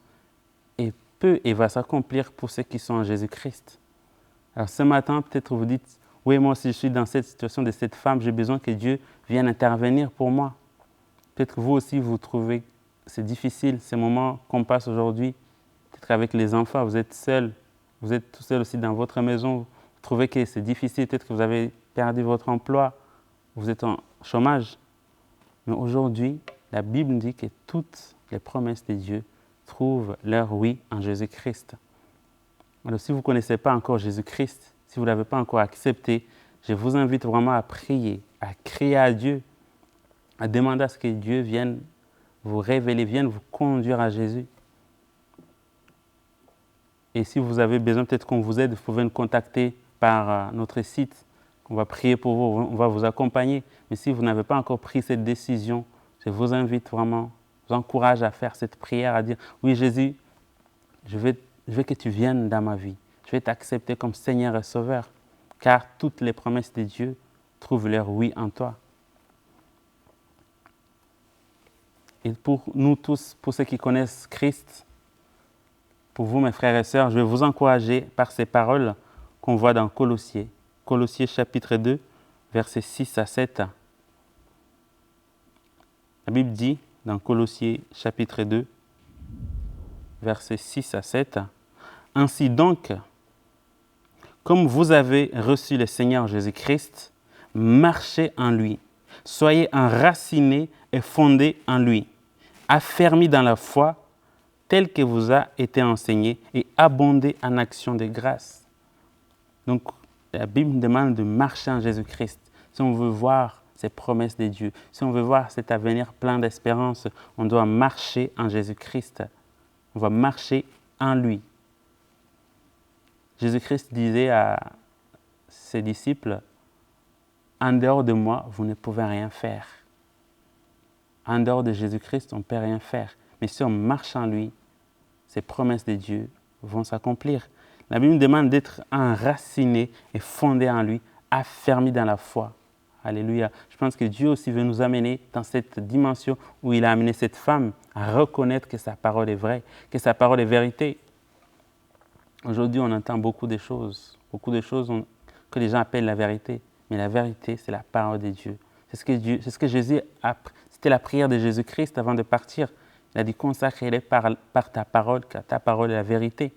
peut et va s'accomplir pour ceux qui sont en Jésus-Christ. Alors ce matin, peut-être vous dites, oui, moi aussi je suis dans cette situation de cette femme, j'ai besoin que Dieu vienne intervenir pour moi. Peut-être que vous aussi, vous trouvez que c'est difficile, ces moments qu'on passe aujourd'hui. Peut-être avec les enfants, vous êtes seul, vous êtes tout seul aussi dans votre maison, vous trouvez que c'est difficile, peut-être que vous avez perdu votre emploi, vous êtes en chômage. Mais aujourd'hui, la Bible dit que toutes les promesses de Dieu trouvent leur oui en Jésus-Christ. Alors si vous ne connaissez pas encore Jésus-Christ, si vous ne l'avez pas encore accepté, je vous invite vraiment à prier, à crier à Dieu, à demander à ce que Dieu vienne vous révéler, vienne vous conduire à Jésus. Et si vous avez besoin peut-être qu'on vous aide, vous pouvez nous contacter par notre site. On va prier pour vous, on va vous accompagner. Mais si vous n'avez pas encore pris cette décision, je vous invite vraiment, je vous encourage à faire cette prière, à dire, oui Jésus, je veux que tu viennes dans ma vie. Je vais t'accepter comme Seigneur et Sauveur, car toutes les promesses de Dieu trouvent leur oui en toi. Et pour nous tous, pour ceux qui connaissent Christ, pour vous mes frères et sœurs, je vais vous encourager par ces paroles qu'on voit dans Colossiens. Colossiens chapitre 2, versets 6 à 7. La Bible dit dans Colossiens chapitre 2, versets 6 à 7, « Ainsi donc, comme vous avez reçu le Seigneur Jésus-Christ, marchez en lui, soyez enracinés et fondés en lui, affermis dans la foi, tel que vous a été enseigné, et abondez en actions de grâce. » Donc, la Bible nous demande de marcher en Jésus-Christ. Si on veut voir ces promesses de Dieu, si on veut voir cet avenir plein d'espérance, on doit marcher en Jésus-Christ. On va marcher en lui. Jésus-Christ disait à ses disciples, « En dehors de moi, vous ne pouvez rien faire. » En dehors de Jésus-Christ, on ne peut rien faire. Mais si on marche en lui, ces promesses de Dieu vont s'accomplir. La Bible nous demande d'être enraciné et fondé en lui, affermi dans la foi. Alléluia. Je pense que Dieu aussi veut nous amener dans cette dimension où il a amené cette femme à reconnaître que sa parole est vraie, que sa parole est vérité. Aujourd'hui, on entend beaucoup de choses que les gens appellent la vérité. Mais la vérité, c'est la parole de Dieu. C'est ce que Jésus a. C'était la prière de Jésus-Christ avant de partir. Il a dit, consacrez-les par ta parole, car ta parole est la vérité.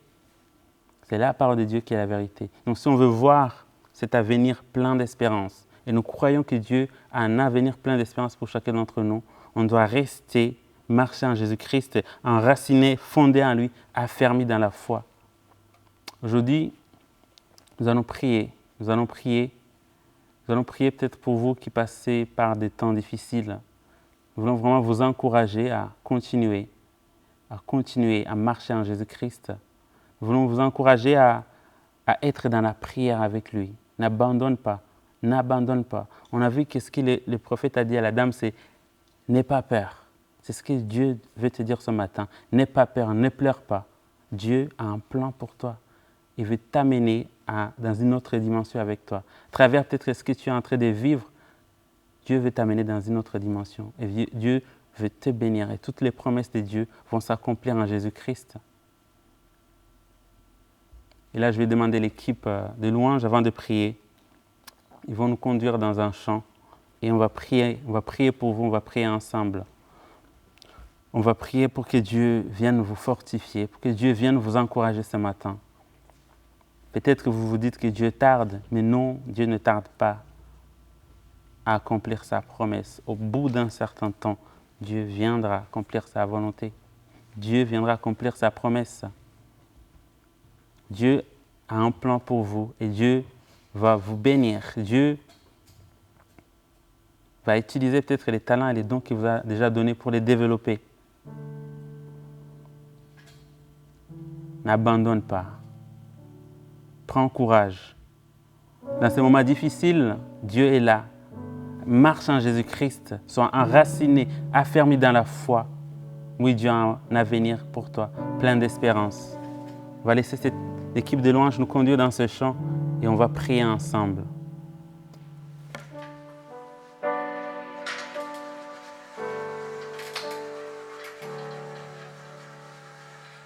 C'est la parole de Dieu qui est la vérité. Donc si on veut voir cet avenir plein d'espérance, et nous croyons que Dieu a un avenir plein d'espérance pour chacun d'entre nous, on doit rester, marcher en Jésus-Christ, enraciné, fondé en lui, affermi dans la foi. Aujourd'hui, nous allons prier peut-être pour vous qui passez par des temps difficiles. Nous voulons vraiment vous encourager à continuer à marcher en Jésus-Christ. Nous voulons vous encourager à être dans la prière avec lui, N'abandonne pas. N'abandonne pas. On a vu que ce que le prophète a dit à la dame, c'est « n'aie pas peur ». C'est ce que Dieu veut te dire ce matin. N'aie pas peur, ne pleure pas. Dieu a un plan pour toi. Il veut t'amener dans une autre dimension avec toi. À travers peut-être ce que tu es en train de vivre, Dieu veut t'amener dans une autre dimension. Et Dieu veut te bénir. Et toutes les promesses de Dieu vont s'accomplir en Jésus-Christ. Et là, je vais demander à l'équipe de louange avant de prier. Ils vont nous conduire dans un chant et on va prier pour vous, on va prier ensemble. On va prier pour que Dieu vienne vous fortifier, pour que Dieu vienne vous encourager ce matin. Peut-être que vous vous dites que Dieu tarde, mais non, Dieu ne tarde pas à accomplir sa promesse. Au bout d'un certain temps, Dieu viendra accomplir sa volonté. Dieu viendra accomplir sa promesse. Dieu a un plan pour vous et Dieu va vous bénir. Dieu va utiliser peut-être les talents et les dons qu'il vous a déjà donnés pour les développer. N'abandonne pas. Prends courage. Dans ces moments difficiles, Dieu est là. Marche en Jésus-Christ. Sois enraciné, affermi dans la foi. Oui, Dieu a un avenir pour toi, plein d'espérance. On va laisser cette équipe de louange nous conduire dans ce chant et on va prier ensemble.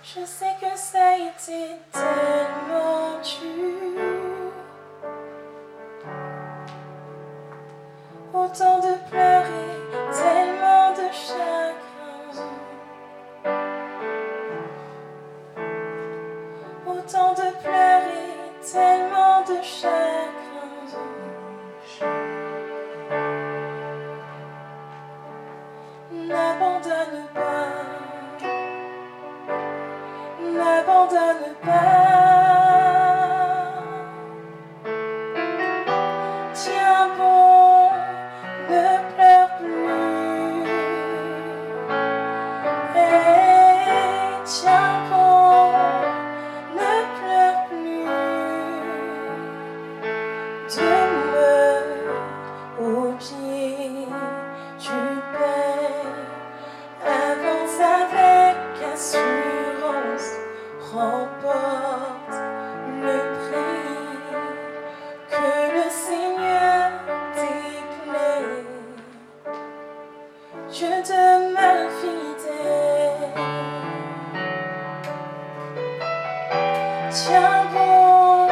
Je sais que ça a été tellement dur, autant de pleurer, tellement de chagrin, autant de pleurer, tellement de chagrin. N'abandonne pas, n'abandonne pas. Tiens bon, ne pleure plus. Hey, tiens bon, ne pleure plus. Demeure au pied du Père. Avance avec assurance, remporte le prix que le Seigneur déclare. Je demeure fidèle. Tiens bon,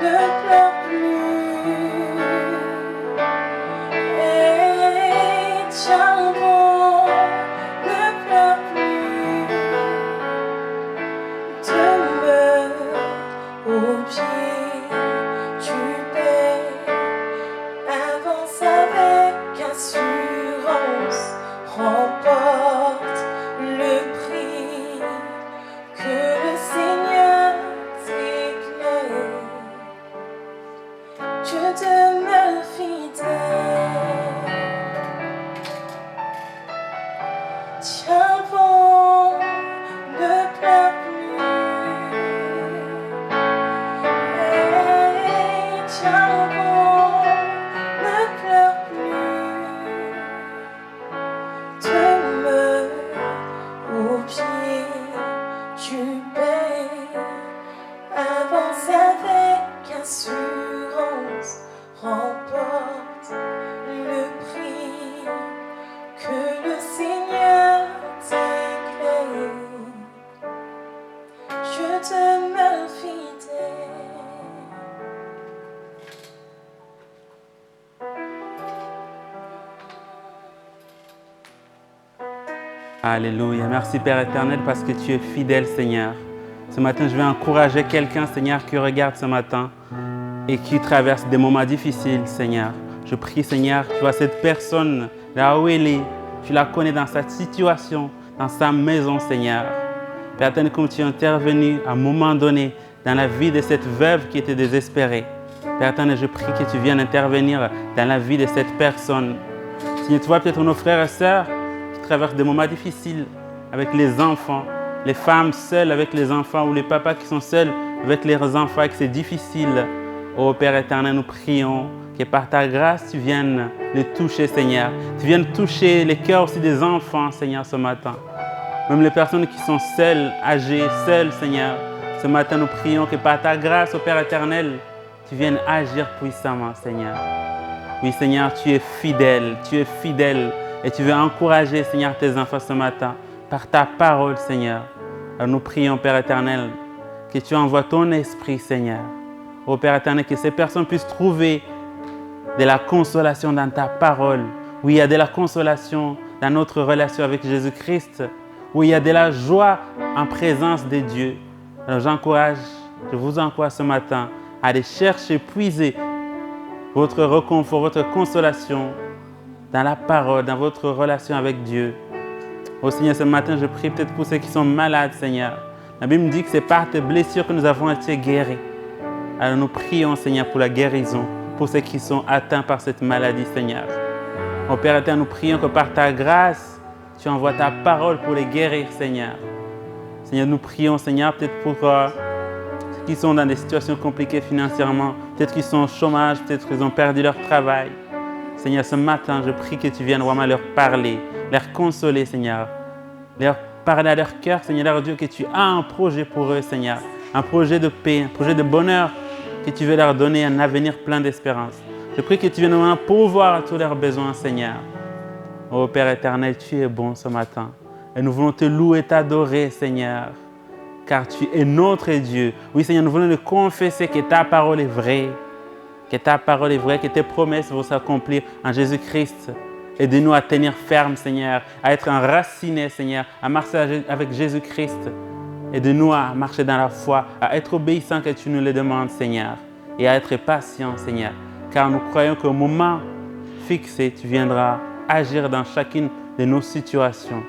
ne pleure plus. Hey, tiens bon, ne pleure plus. Demeure au pied du Père. Avance avec assurance, remporte le prix que le Seigneur déclare. Je demeure fidèle. Tiens bon, ne pleure plus. Hey, tiens bon, ne pleure plus. Demeure au pied du Père. Avance avec assurance, remporte le prix que le Seigneur déclare. Je demeure fidèle. Alléluia. Merci Père éternel parce que tu es fidèle Seigneur. Ce matin, je vais encourager quelqu'un Seigneur qui regarde ce matin et qui traverse des moments difficiles Seigneur. Je prie Seigneur, tu vois cette personne là où elle est, tu la connais dans sa situation, dans sa maison Seigneur. Père éternel, comme tu es intervenu à un moment donné dans la vie de cette veuve qui était désespérée. Père éternel, je prie que tu viennes intervenir dans la vie de cette personne. Seigneur, tu vois peut-être nos frères et sœurs qui traversent des moments difficiles avec les enfants, les femmes seules avec les enfants ou les papas qui sont seuls avec leurs enfants et que c'est difficile. Ô Père éternel, nous prions que par ta grâce, tu viennes les toucher, Seigneur. Tu viennes toucher les cœurs aussi des enfants, Seigneur, ce matin. Même les personnes qui sont seules, âgées, seules, Seigneur. Ce matin, nous prions que par ta grâce, ô Père éternel, tu viennes agir puissamment, Seigneur. Oui, Seigneur, tu es fidèle et tu veux encourager, Seigneur, tes enfants ce matin par ta parole, Seigneur. Alors nous prions, Père éternel, que tu envoies ton esprit, Seigneur. Ô Père éternel, que ces personnes puissent trouver de la consolation dans ta parole. Oui, il y a de la consolation dans notre relation avec Jésus-Christ. Oui, il y a de la joie en présence de Dieu. Alors je vous encourage ce matin à aller chercher, puiser votre réconfort, votre consolation dans la parole, dans votre relation avec Dieu. Ô Seigneur, ce matin, je prie peut-être pour ceux qui sont malades, Seigneur. La Bible me dit que c'est par tes blessures que nous avons été guéris. Alors nous prions, Seigneur, pour la guérison, pour ceux qui sont atteints par cette maladie, Seigneur. Ô Père éternel, nous prions que par ta grâce, tu envoies ta parole pour les guérir, Seigneur. Seigneur, nous prions, Seigneur, peut-être pour ceux qui sont dans des situations compliquées financièrement, peut-être qu'ils sont au chômage, peut-être qu'ils ont perdu leur travail. Seigneur, ce matin, je prie que tu viennes vraiment leur parler, leur consoler, Seigneur. Leur parler à leur cœur, Seigneur, leur Dieu, que tu as un projet pour eux, Seigneur. Un projet de paix, un projet de bonheur, que tu veux leur donner un avenir plein d'espérance. Je prie que tu viennes vraiment pourvoir à tous leurs besoins, Seigneur. Ô Père éternel, tu es bon ce matin. Et nous voulons te louer et t'adorer, Seigneur. Car tu es notre Dieu. Oui, Seigneur, nous voulons te confesser que ta parole est vraie. Que ta parole est vraie, que tes promesses vont s'accomplir en Jésus-Christ. Aide-nous à tenir ferme, Seigneur, à être enracinés, Seigneur, à marcher avec Jésus-Christ. Aide-nous à marcher dans la foi, à être obéissants que tu nous le demandes, Seigneur, et à être patients, Seigneur, car nous croyons qu'au moment fixé, tu viendras agir dans chacune de nos situations.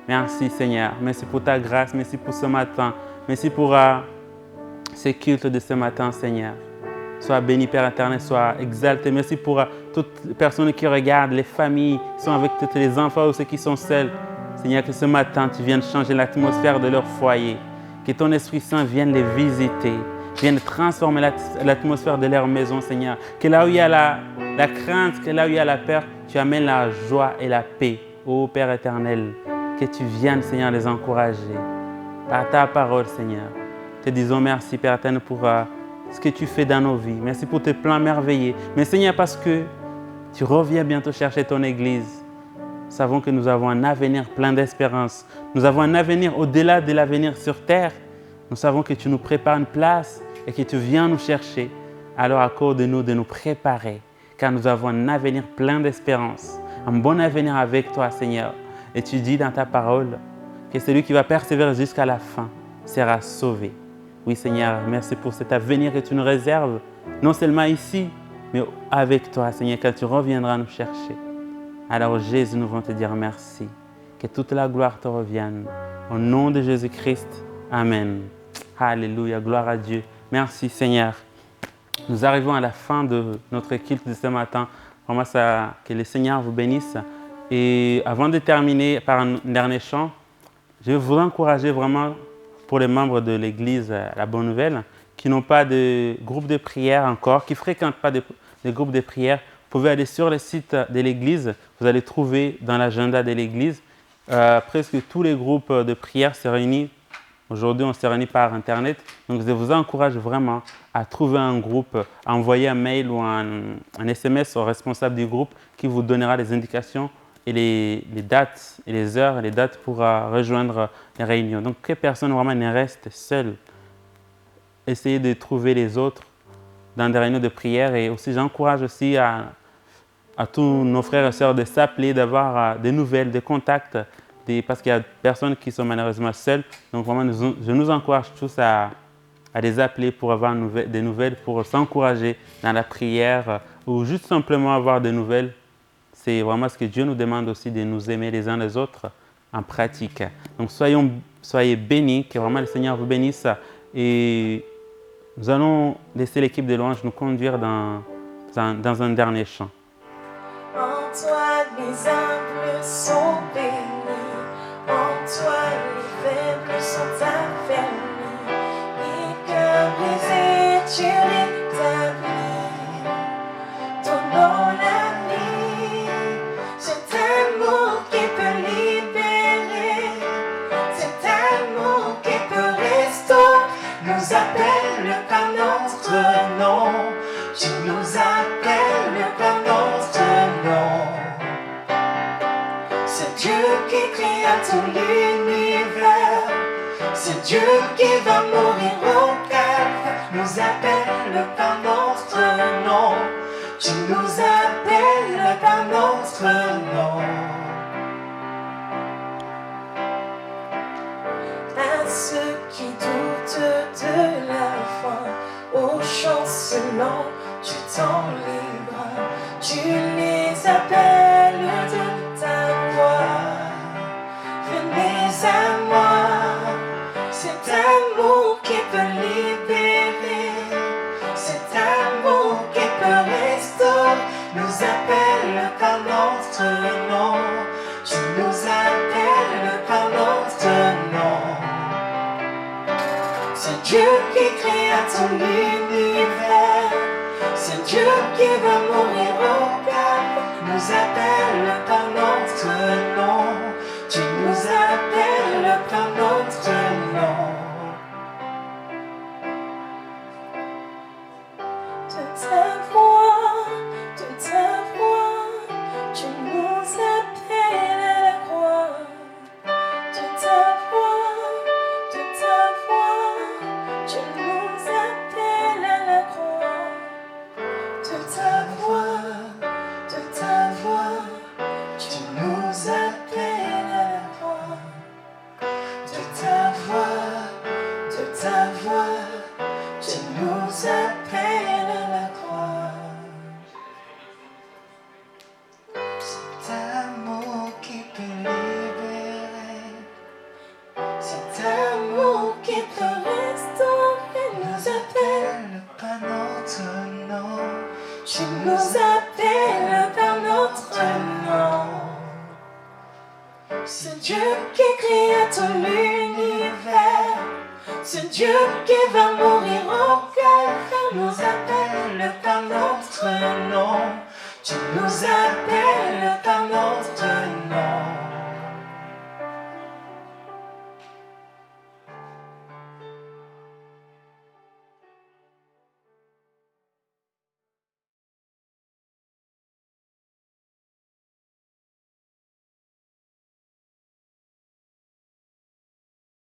Merci, Seigneur. Merci pour ta grâce. Merci pour ce matin. Merci pour ce culte de ce matin, Seigneur. Sois béni, Père éternel, sois exalté. Merci pour toutes les personnes qui regardent, les familles qui sont avec tous les enfants ou ceux qui sont seuls. Seigneur, que ce matin, tu viennes changer l'atmosphère de leur foyer. Que ton Esprit Saint vienne les visiter, vienne transformer l'atmosphère de leur maison, Seigneur. Que là où il y a la crainte, que là où il y a la peur, tu amènes la joie et la paix. Ô Père éternel, que tu viennes, Seigneur, les encourager par ta parole, Seigneur. Te disons merci, Père éternel, pour ce que tu fais dans nos vies. Merci pour tes plans merveilleux. Mais Seigneur, parce que tu reviens bientôt chercher ton Église, nous savons que nous avons un avenir plein d'espérance. Nous avons un avenir au-delà de l'avenir sur terre. Nous savons que tu nous prépares une place et que tu viens nous chercher. Alors accorde-nous de nous préparer, car nous avons un avenir plein d'espérance, un bon avenir avec toi, Seigneur. Et tu dis dans ta parole que celui qui va persévérer jusqu'à la fin sera sauvé. Oui, Seigneur, merci pour cet avenir que tu nous réserves, non seulement ici, mais avec toi, Seigneur, quand tu reviendras nous chercher. Alors, Jésus, nous voulons te dire merci. Que toute la gloire te revienne. Au nom de Jésus-Christ, Amen. Alléluia, gloire à Dieu. Merci, Seigneur. Nous arrivons à la fin de notre culte de ce matin. Vraiment, que le Seigneur vous bénisse. Et avant de terminer par un dernier chant, je vais vous encourager vraiment pour les membres de l'Église La Bonne Nouvelle qui n'ont pas de groupe de prière encore, qui ne fréquentent pas de groupe de prière. Vous pouvez aller sur le site de l'Église. Vous allez trouver dans l'agenda de l'Église presque tous les groupes de prière se réunissent. Aujourd'hui, on se réunit par Internet. Donc, je vous encourage vraiment à trouver un groupe, à envoyer un mail ou un SMS au responsable du groupe qui vous donnera les indications et les dates et les heures et les dates pour rejoindre les réunions. Donc, que personne vraiment ne reste seul. Essayez de trouver les autres dans des réunions de prière. Et aussi, j'encourage aussi à tous nos frères et sœurs de s'appeler, d'avoir des nouvelles, des contacts, parce qu'il y a des personnes qui sont malheureusement seules. Donc, vraiment, je nous encourage tous à les appeler pour avoir des nouvelles, pour s'encourager dans la prière ou juste simplement avoir des nouvelles. C'est vraiment ce que Dieu nous demande aussi, de nous aimer les uns les autres en pratique. Donc, soyez bénis, que vraiment le Seigneur vous bénisse. Et nous allons laisser l'équipe de louange nous conduire dans un dernier chant. En toi, les humbles sont bénis. En toi, les faibles sont affermis. Les cœurs brisés, tu les qui créa tout l'univers. C'est Dieu qui va mourir au calvaire. Nous appelle par notre nom. Tu nous appelles par notre nom. À ceux qui doutent de la fin, aux chancelants, tu t'en livres. Tu les appelles de ta voix. Venez à moi. Cet amour qui peut libérer, cet amour qui peut restaurer, nous appelle par notre nom. Tu nous appelles par notre nom. C'est Dieu qui créa tout l'univers. C'est Dieu qui va mourir au calvaire. Nous appelle par notre nom. Tu nous appelles par notre nom. De ta voix, tu nous appelles à la croix. De ta voix, tu nous appelles à la croix. De ta voix, tu nous appelles à la croix. De ta voix, tu nous appelles à la croix. Cet amour qui peut libérer, cet amour qui peut restaurer, nous appelle par notre nom. Tu nous appelles par notre nom. C'est Dieu qui créa tout l'univers. C'est Dieu qui va mourir au calvaire. Nous appelle par notre nom. Tu nous appelles par